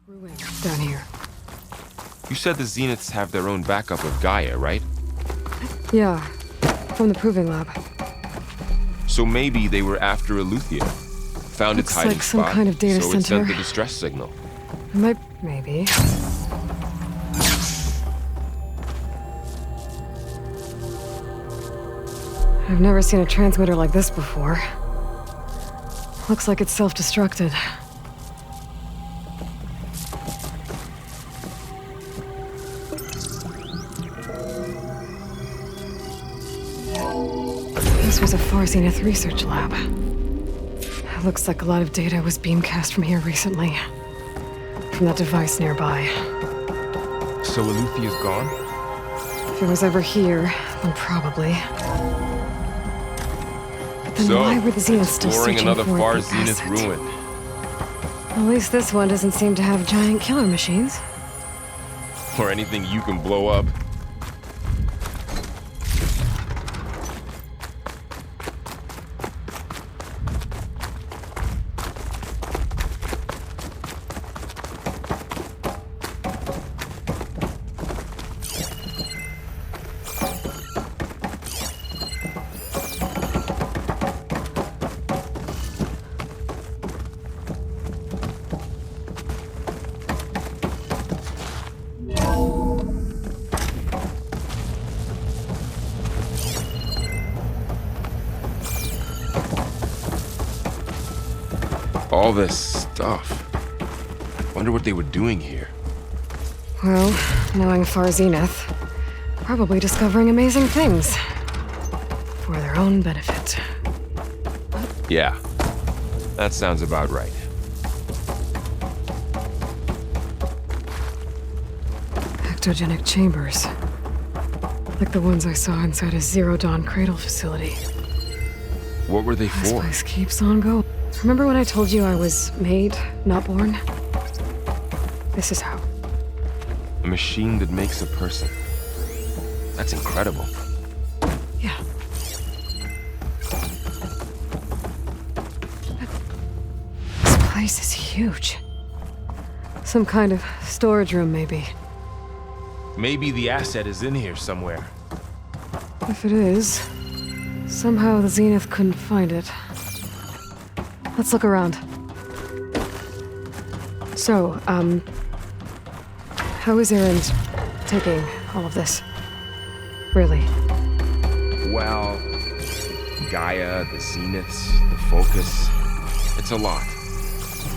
Down here. You said the Zeniths have their own backup of Gaia, right? Yeah, from the proving lab. So maybe they were after Aletheia. Found its Looks hiding like some spot, kind of data so it center. sent the distress signal. Maybe. I've never seen a transmitter like this before. Looks like it's self-destructed. This was a Far Zenith research lab. It looks like a lot of data was beamcast from here recently. From that device nearby. So Aletheia's gone? If it was ever here, then probably. But then why were the Zeniths still exploring searching another for Far the Zenith asset? ruin. At least this one doesn't seem to have giant killer machines. Or anything you can blow up. All this stuff. Wonder what they were doing here. Well, knowing Far Zenith, probably discovering amazing things. For their own benefit. Yeah, that sounds about right. Ectogenic chambers. Like the ones I saw inside a Zero Dawn cradle facility. What were they This for? place keeps on going. Remember when I told you I was made, not born? This is how. A machine that makes a person. That's incredible. Yeah. This place is huge. Some kind of storage room, maybe. Maybe the asset is in here somewhere. If it is, somehow the Zenith couldn't find it. Let's look around. So, how is Erend taking all of this? Really? Well, Gaia, the Zeniths, the Focus. It's a lot.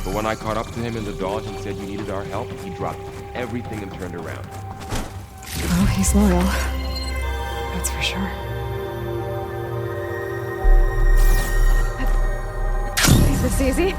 But when I caught up to him in the Dawn and said you needed our help, he dropped everything and turned around. Well, he's loyal. That's for sure. This easy?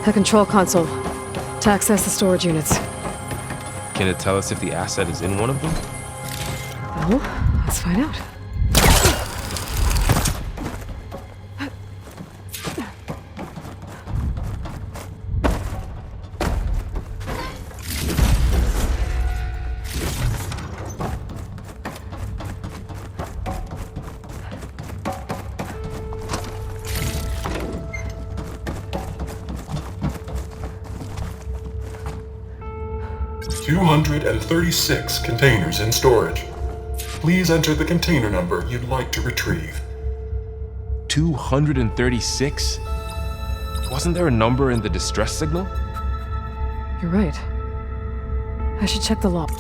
The control console to access the storage units. Can it tell us if the asset is in one of them? Well, let's find out. $236 containers in storage. Please enter the container number you'd like to retrieve. 236? Wasn't there a number in the distress signal? You're right. I should check the log.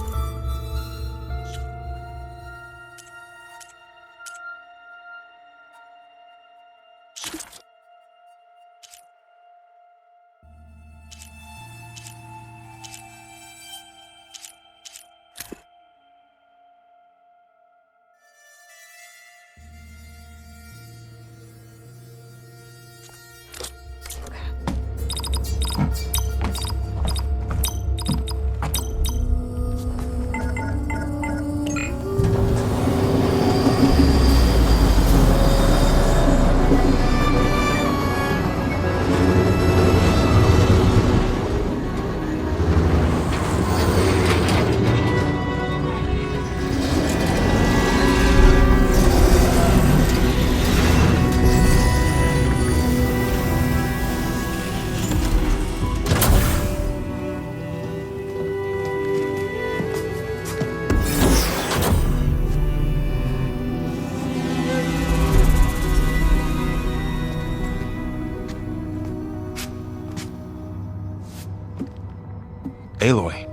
Aloy.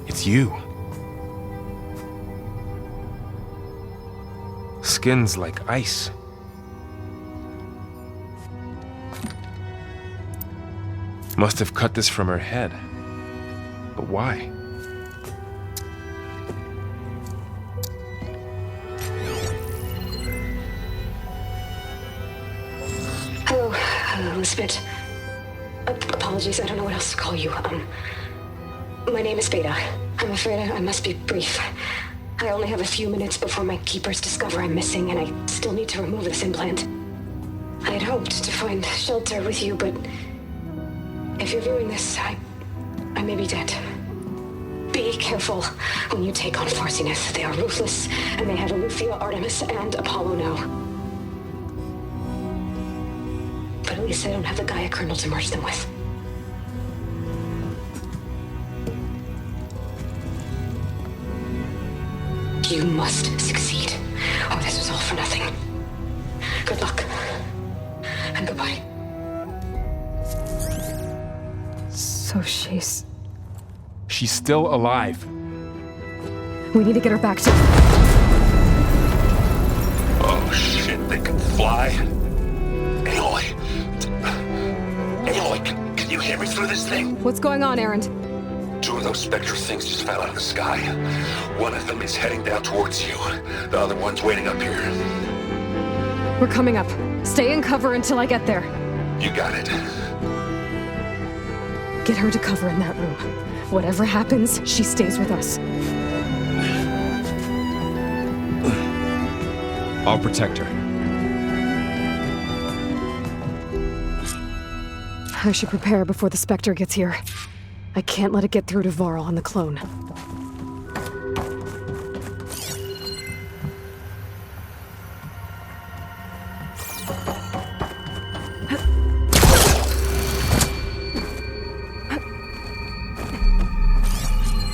It's you. Skin's like ice. Must have cut this from her head. But why? Hello, Elizabeth. Apologies, I don't know what else to call you. My name is Beta. I'm afraid I must be brief. I only have a few minutes before my keepers discover I'm missing, and I still need to remove this implant. I had hoped to find shelter with you, but if you're viewing this, I may be dead. Be careful when you take on Far Zenith. They are ruthless, and they have Aletheia, Artemis, and Apollo now. But at least I don't have the Gaia kernel to merge them with. You must succeed, or this was all for nothing. Good luck, and goodbye. So she's still alive. We need to get her back to... Oh shit, they can fly? Aloy! Aloy, can you hear me through this thing? What's going on, Erend? 2 of those Spectre things just fell out of the sky. One of them is heading down towards you. The other one's waiting up here. We're coming up. Stay in cover until I get there. You got it. Get her to cover in that room. Whatever happens, she stays with us. I'll protect her. I should prepare before the Spectre gets here. I can't let it get through to Varl and the clone.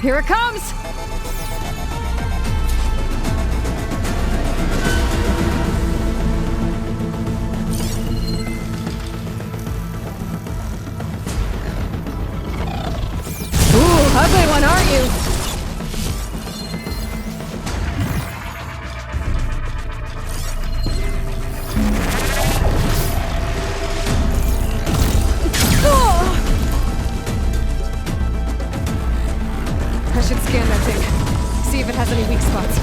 Here it comes! Ugly one, aren't you? I should scan that thing. See if it has any weak spots.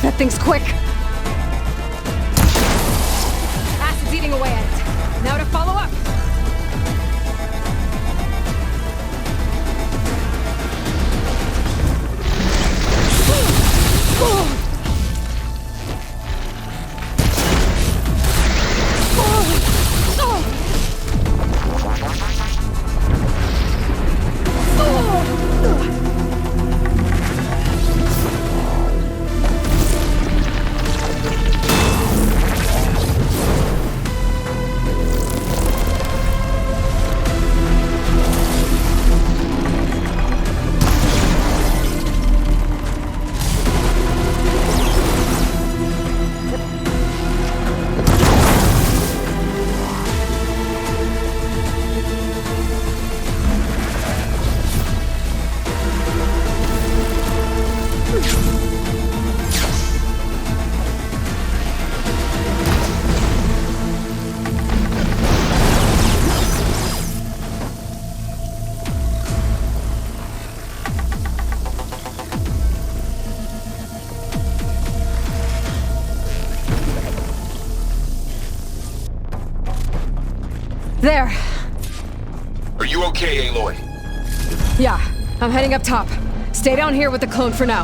That thing's quick. Acid's eating away at it. Now to follow up. There. Are you okay, Aloy? Yeah, I'm heading up top. Stay down here with the clone for now.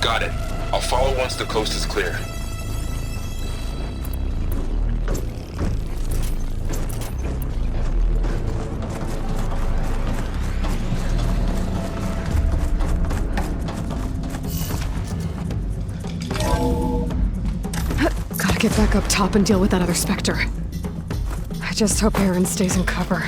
Got it. I'll follow once the coast is clear. Gotta get back up top and deal with that other Spectre. I just hope Erend stays in cover.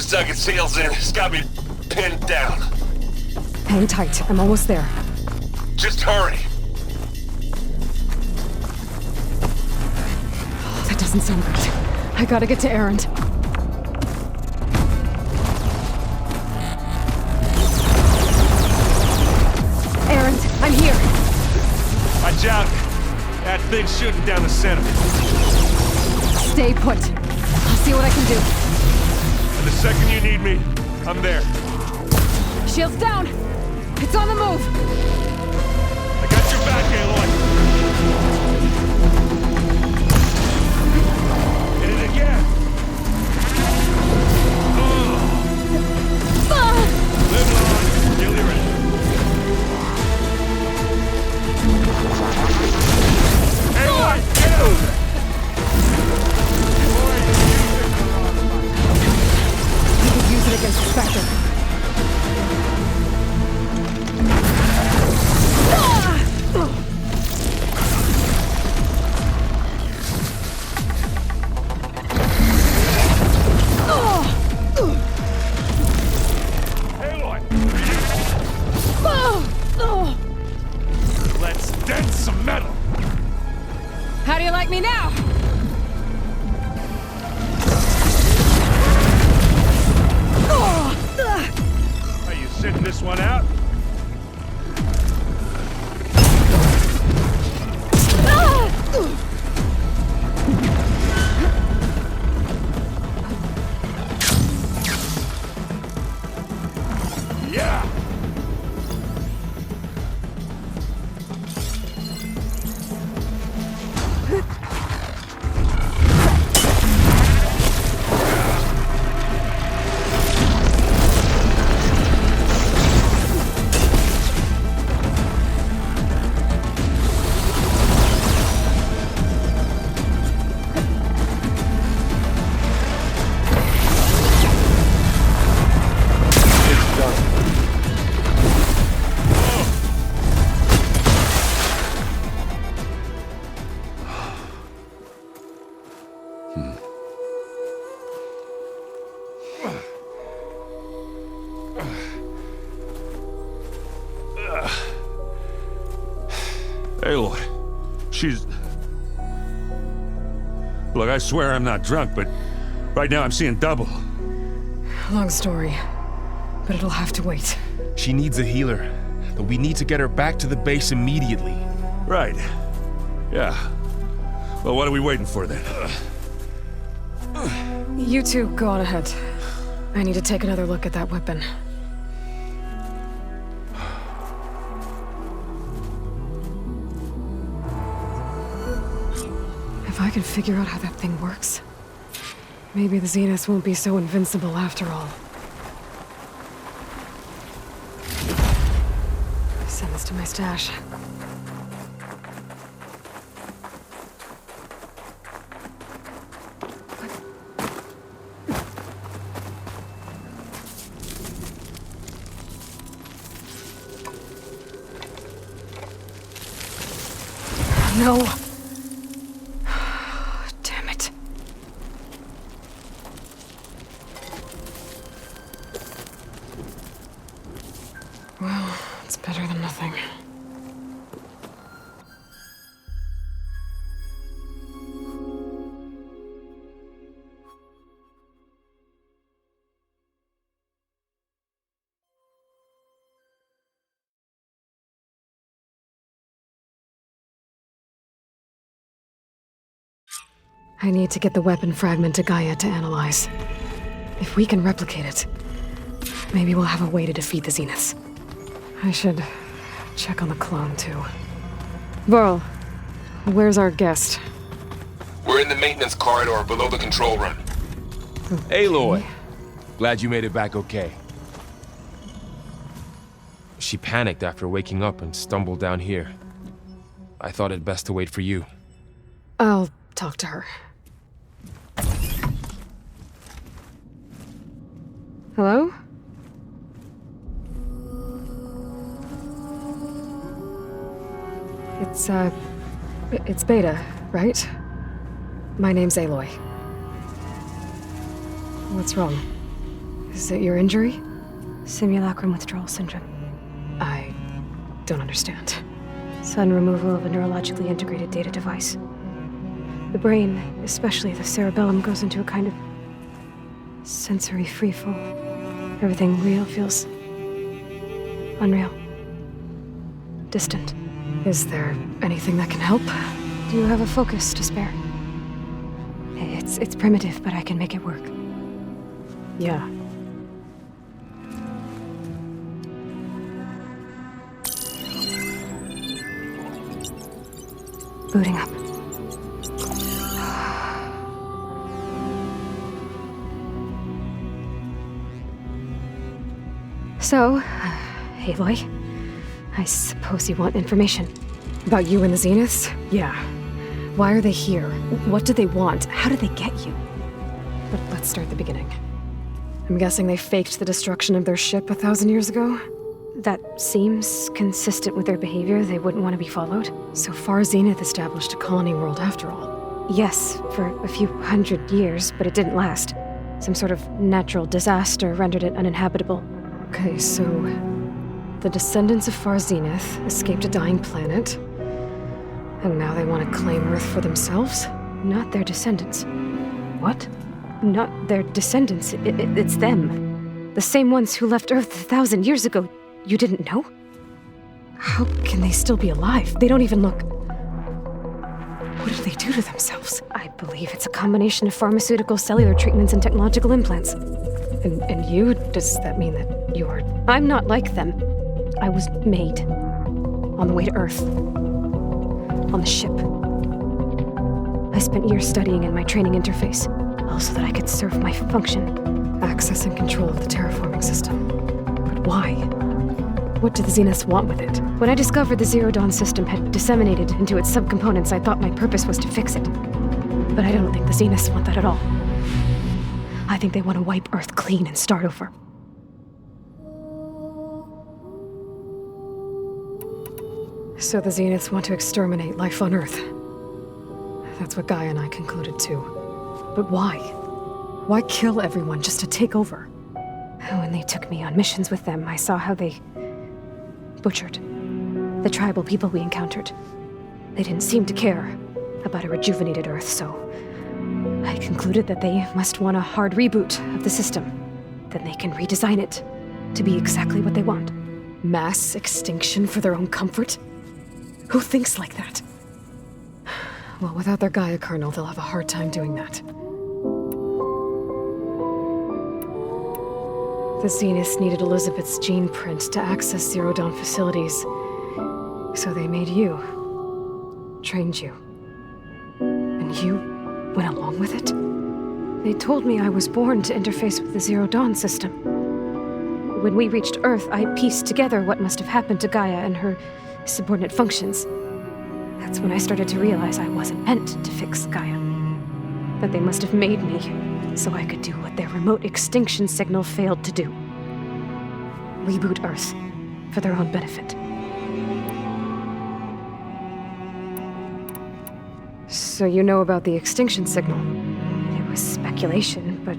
as dug its heels in. It's got me pinned down. Hang tight. I'm almost there. Just hurry. That doesn't sound good. I gotta get to Erend. Erend, I'm here. Watch out! That thing's shooting down the center. Stay put. I'll see what I can do. And the second you need me, I'm there. Shield's down. It's on the move. I got your back, Aloy. Hit it again. Live long, you'll hear it. Aloy, get out! You could use it against the Spectre. Aloy! Let's dent some metal! How do you like me now? Are you sitting this one out? Yeah! Aloy, she's... Look, I swear I'm not drunk, but right now I'm seeing double. Long story, but it'll have to wait. She needs a healer, but we need to get her back to the base immediately. Right. Yeah. Well, what are we waiting for then? You two go on ahead. I need to take another look at that weapon. If I can figure out how that thing works, maybe the Zeniths won't be so invincible after all. Send this to my stash. No. Damn it. Well, it's better than nothing. I need to get the weapon fragment to Gaia to analyze. If we can replicate it, maybe we'll have a way to defeat the Zeniths. I should check on the clone, too. Varl, where's our guest? We're in the maintenance corridor below the control room. Aloy! Glad you made it back okay. She panicked after waking up and stumbled down here. I thought it best to wait for you. I'll talk to her. Hello? It's Beta, right? My name's Aloy. What's wrong? Is it your injury? Simulacrum withdrawal syndrome. I don't understand. Sudden removal of a neurologically integrated data device. The brain, especially the cerebellum, goes into a kind of sensory freefall. Everything real feels unreal. Distant. Is there anything that can help? Do you have a focus to spare? It's primitive, but I can make it work. Yeah. Booting up. So, Aloy, I suppose you want information. About you and the Zeniths? Yeah. Why are they here? What do they want? How did they get you? But let's start at the beginning. I'm guessing they faked the destruction of their ship 1,000 years ago? That seems consistent with their behavior. They wouldn't want to be followed. So far, Zenith established a colony world after all. Yes, for a few hundred years, but it didn't last. Some sort of natural disaster rendered it uninhabitable. Okay, so the descendants of Far Zenith escaped a dying planet, and now they want to claim Earth for themselves? Not their descendants. What? Not their descendants. It's them. The same ones who left Earth 1,000 years ago. You didn't know? How can they still be alive? They don't even look... What did they do to themselves? I believe it's a combination of pharmaceutical, cellular treatments, and technological implants. And you? Does that mean that you're... I'm not like them. I was made. On the way to Earth. On the ship. I spent years studying in my training interface, all so that I could serve my function. Access and control of the terraforming system. But why? What do the Zeniths want with it? When I discovered the Zero Dawn system had disseminated into its subcomponents, I thought my purpose was to fix it. But I don't think the Zeniths want that at all. I think they want to wipe Earth clean and start over. So the Zeniths want to exterminate life on Earth. That's what Gaia and I concluded too. But why? Why kill everyone just to take over? When they took me on missions with them, I saw how they butchered the tribal people we encountered. They didn't seem to care about a rejuvenated Earth, so I concluded that they must want a hard reboot of the system. Then they can redesign it to be exactly what they want. Mass extinction for their own comfort? Who thinks like that? Well, without their Gaia kernel, they'll have a hard time doing that. The Zeniths needed Elizabeth's gene print to access Zero Dawn facilities. So they made you. Trained you. And you went along with it? They told me I was born to interface with the Zero Dawn system. When we reached Earth, I pieced together what must have happened to Gaia and her subordinate functions. That's when I started to realize I wasn't meant to fix Gaia. That they must have made me so I could do what their remote extinction signal failed to do. Reboot Earth for their own benefit. So you know about the extinction signal? It was speculation, but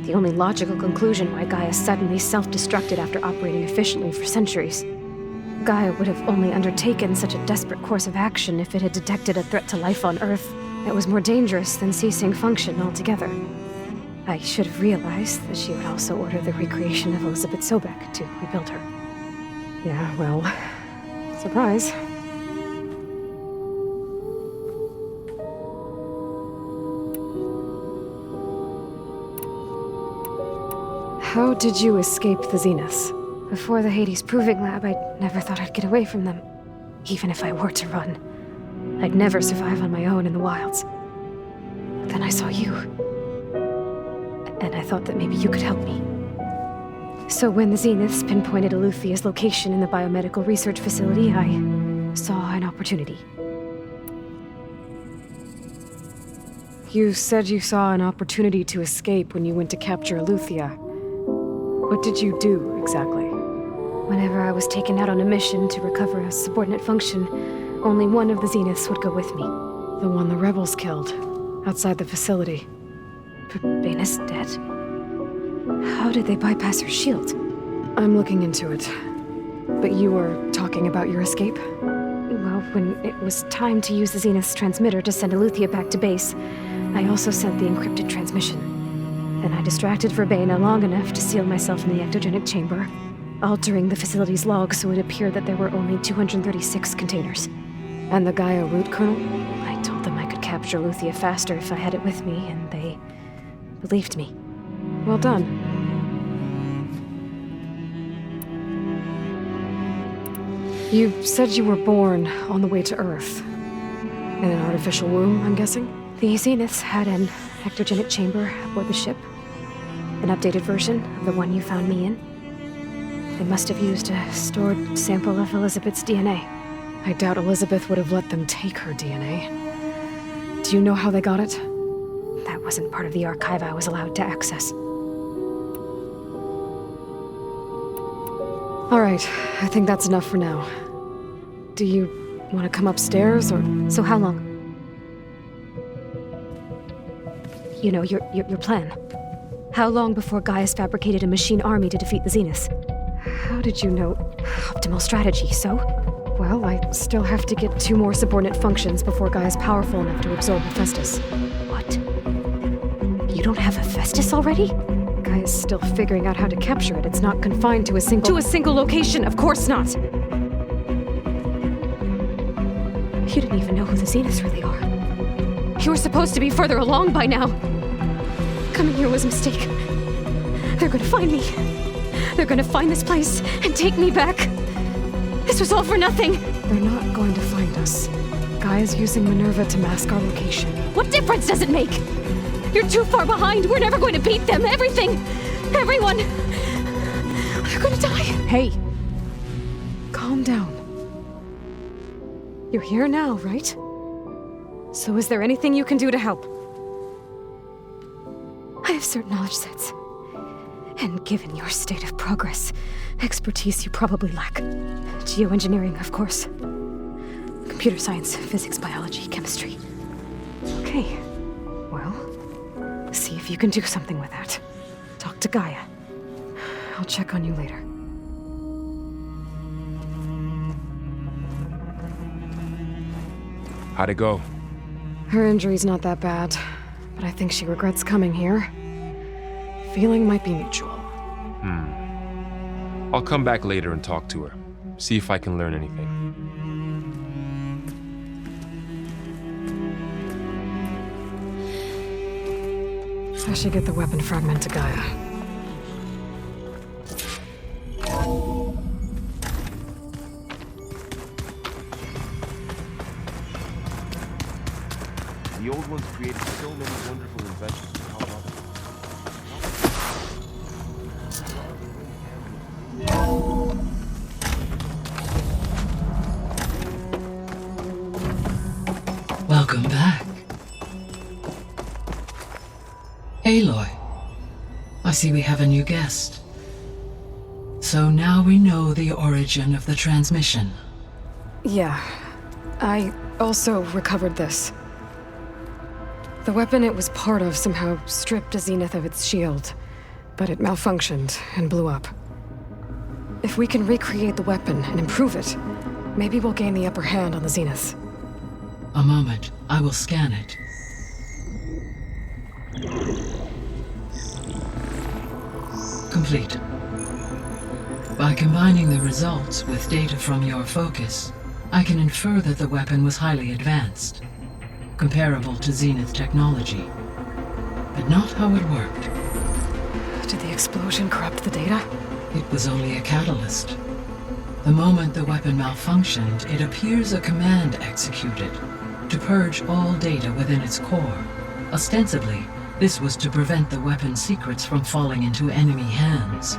the only logical conclusion why Gaia suddenly self-destructed after operating efficiently for centuries. Gaia would have only undertaken such a desperate course of action if it had detected a threat to life on Earth that was more dangerous than ceasing function altogether. I should have realized that she would also order the recreation of Elizabeth Sobek to rebuild her. Yeah, well, surprise. How did you escape the Zeniths? Before the Hades Proving Lab, I never thought I'd get away from them. Even if I were to run, I'd never survive on my own in the wilds. But then I saw you. And I thought that maybe you could help me. So when the Zeniths pinpointed Eluthia's location in the biomedical research facility, I saw an opportunity. You said you saw an opportunity to escape when you went to capture Eluthia. What did you do, exactly? Whenever I was taken out on a mission to recover a subordinate function, only one of the Zeniths would go with me. The one the rebels killed, outside the facility. Baina's dead? How did they bypass her shield? I'm looking into it. But you were talking about your escape? Well, when it was time to use the Zenith's transmitter to send Aletheia back to base, I also sent the encrypted transmission. Then I distracted Verbena long enough to seal myself in the ectogenic chamber, altering the facility's log so it appeared that there were only 236 containers. And the Gaia root kernel? I told them I could capture Aletheia faster if I had it with me, and they believed me. Well done. You said you were born on the way to Earth. In an artificial womb, I'm guessing? The Zeniths had an ectogenic chamber aboard the ship. An updated version of the one you found me in. They must have used a stored sample of Elizabeth's DNA. I doubt Elizabeth would have let them take her DNA. Do you know how they got it? That wasn't part of the archive I was allowed to access. All right, I think that's enough for now. Do you want to come upstairs, or...? So how long? You know, your plan. How long before Gaia's fabricated a machine army to defeat the Zeniths? How did you know? Optimal strategy, so? Well, I still have to get 2 more subordinate functions before Gaia's powerful enough to absorb Hephaestus. What? You don't have Hephaestus already? Gaia's still figuring out how to capture it. It's not confined to a single... To a single location, of course not! You didn't even know who the Zeniths really are. You were supposed to be further along by now. Coming here was a mistake. They're gonna find me. They're gonna find this place and take me back. This was all for nothing. They're not going to find us. Gaia's using Minerva to mask our location. What difference does it make? You're too far behind. We're never going to beat them. Everything. Everyone. They're gonna die. Hey. Calm down. You're here now, right? So is there anything you can do to help? I have certain knowledge sets. And given your state of progress, expertise you probably lack. Geoengineering, of course. Computer science, physics, biology, chemistry. Okay. Well, see if you can do something with that. Talk to Gaia. I'll check on you later. How'd it go? Her injury's not that bad, but I think she regrets coming here. Feeling might be mutual. I'll come back later and talk to her. See if I can learn anything. I should get the weapon fragment to Gaia. The old ones created so many wonderful inventions. Welcome back. Aloy, I see we have a new guest. So now we know the origin of the transmission. Yeah. I also recovered this. The weapon it was part of somehow stripped a Zenith of its shield, but it malfunctioned and blew up. If we can recreate the weapon and improve it, maybe we'll gain the upper hand on the Zeniths. A moment, I will scan it. Complete. By combining the results with data from your focus, I can infer that the weapon was highly advanced, comparable to Zenith technology, but not how it worked. Did the explosion corrupt the data? It was only a catalyst. The moment the weapon malfunctioned, it appears a command executed to purge all data within its core. Ostensibly, this was to prevent the weapon's secrets from falling into enemy hands.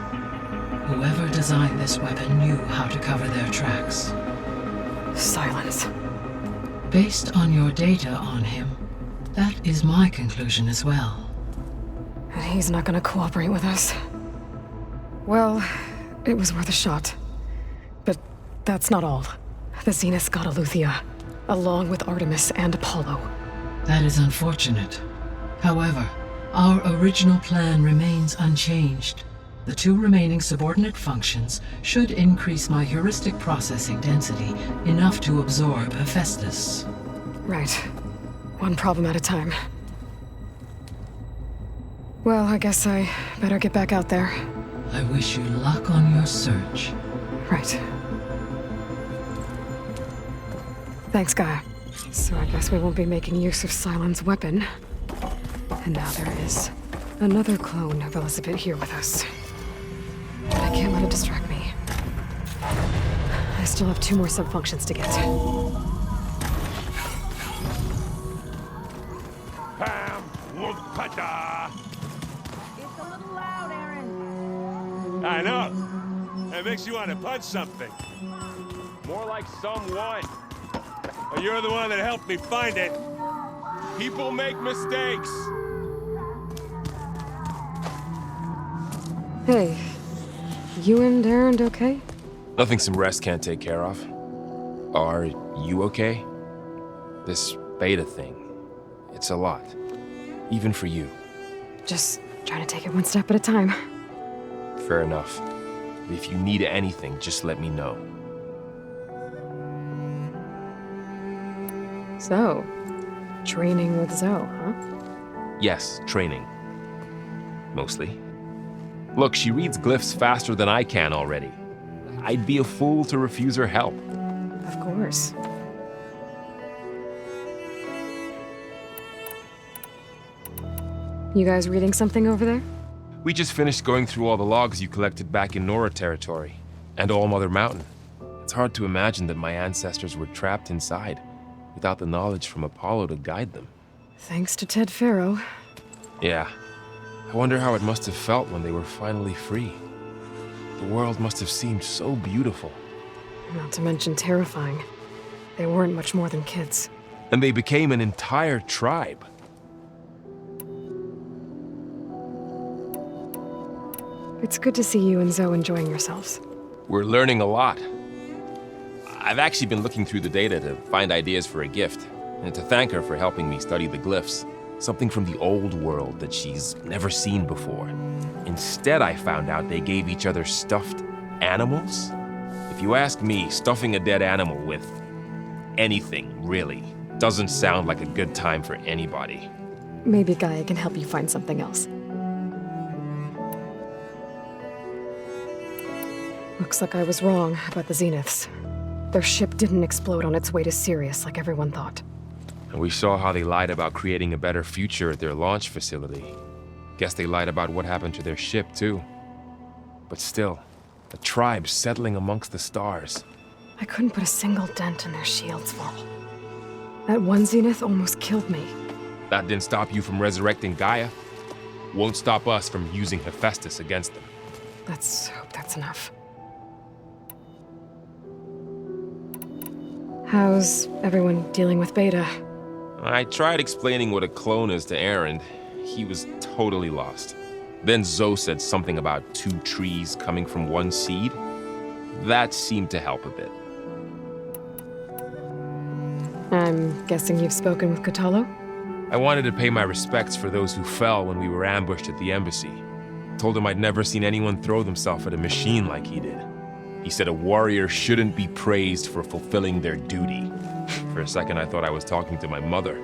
Whoever designed this weapon knew how to cover their tracks. Silence. Based on your data on him, that is my conclusion as well. And he's not gonna cooperate with us. Well, it was worth a shot. But that's not all. The Zeniths got Aletheia, along with Artemis and Apollo. That is unfortunate. However, Our original plan remains unchanged. The 2 remaining subordinate functions should increase my heuristic processing density enough to absorb Hephaestus. Right. One problem at a time. Well, I guess I better get back out there. I wish you luck on your search. Right. Thanks, Gaia. So I guess we won't be making use of Cylon's weapon. And now there is another clone of Elizabeth here with us. But I can't let it distract me. I still have 2 more subfunctions to get. Pam, whoop-pata. It's a little loud, Aaron. I know. It makes you want to punch something. More like someone. Well, you're the one that helped me find it. People make mistakes. Hey, you and Aaron okay? Nothing some rest can't take care of. Are you okay? This beta thing, it's a lot. Even for you. Just trying to take it one step at a time. Fair enough. If you need anything, just let me know. So, training with Zoe, huh? Yes, training. Mostly. Look, she reads glyphs faster than I can already. I'd be a fool to refuse her help. Of course. You guys reading something over there? We just finished going through all the logs you collected back in Nora territory, and All Mother Mountain. It's hard to imagine that my ancestors were trapped inside, without the knowledge from Apollo to guide them. Thanks to Ted Faro. Yeah. I wonder how it must have felt when they were finally free. The world must have seemed so beautiful. Not to mention terrifying. They weren't much more than kids. And they became an entire tribe. It's good to see you and Zoe enjoying yourselves. We're learning a lot. I've actually been looking through the data to find ideas for a gift, and to thank her for helping me study the glyphs. Something from the old world that she's never seen before. Instead, I found out they gave each other stuffed animals. If you ask me, stuffing a dead animal with anything, really, doesn't sound like a good time for anybody. Maybe Gaia can help you find something else. Looks like I was wrong about the Zeniths. Their ship didn't explode on its way to Sirius like everyone thought. And we saw how they lied about creating a better future at their launch facility. Guess they lied about what happened to their ship, too. But still, a tribe settling amongst the stars. I couldn't put a single dent in their shields, Vol. That one Zenith almost killed me. That didn't stop you from resurrecting Gaia. Won't stop us from using Hephaestus against them. Let's hope that's enough. How's everyone dealing with Beta? I tried explaining what a clone is to Aaron. He was totally lost. Then Zoe said something about 2 trees coming from one seed. That seemed to help a bit. I'm guessing you've spoken with Kotallo? I wanted to pay my respects for those who fell when we were ambushed at the embassy. Told him I'd never seen anyone throw themselves at a machine like he did. He said a warrior shouldn't be praised for fulfilling their duty. For a second, I thought I was talking to my mother.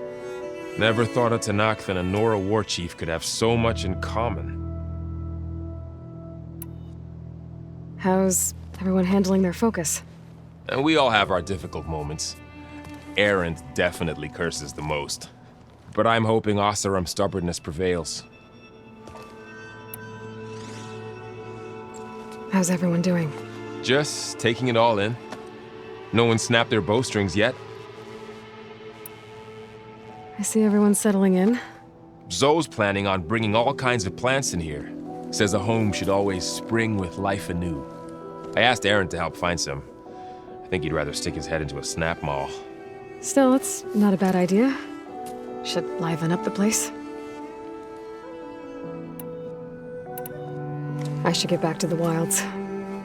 Never thought a Tanakh and a Nora war chief could have so much in common. How's everyone handling their focus? And we all have our difficult moments. Aaron definitely curses the most. But I'm hoping Oseram's stubbornness prevails. How's everyone doing? Just taking it all in. No one snapped their bowstrings yet. I see everyone settling in. Zoe's planning on bringing all kinds of plants in here. Says a home should always spring with life anew. I asked Aaron to help find some. I think he'd rather stick his head into a snap mall. Still, it's not a bad idea. Should liven up the place. I should get back to the wilds.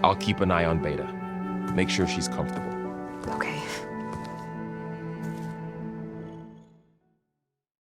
I'll keep an eye on Beta. Make sure she's comfortable. Okay.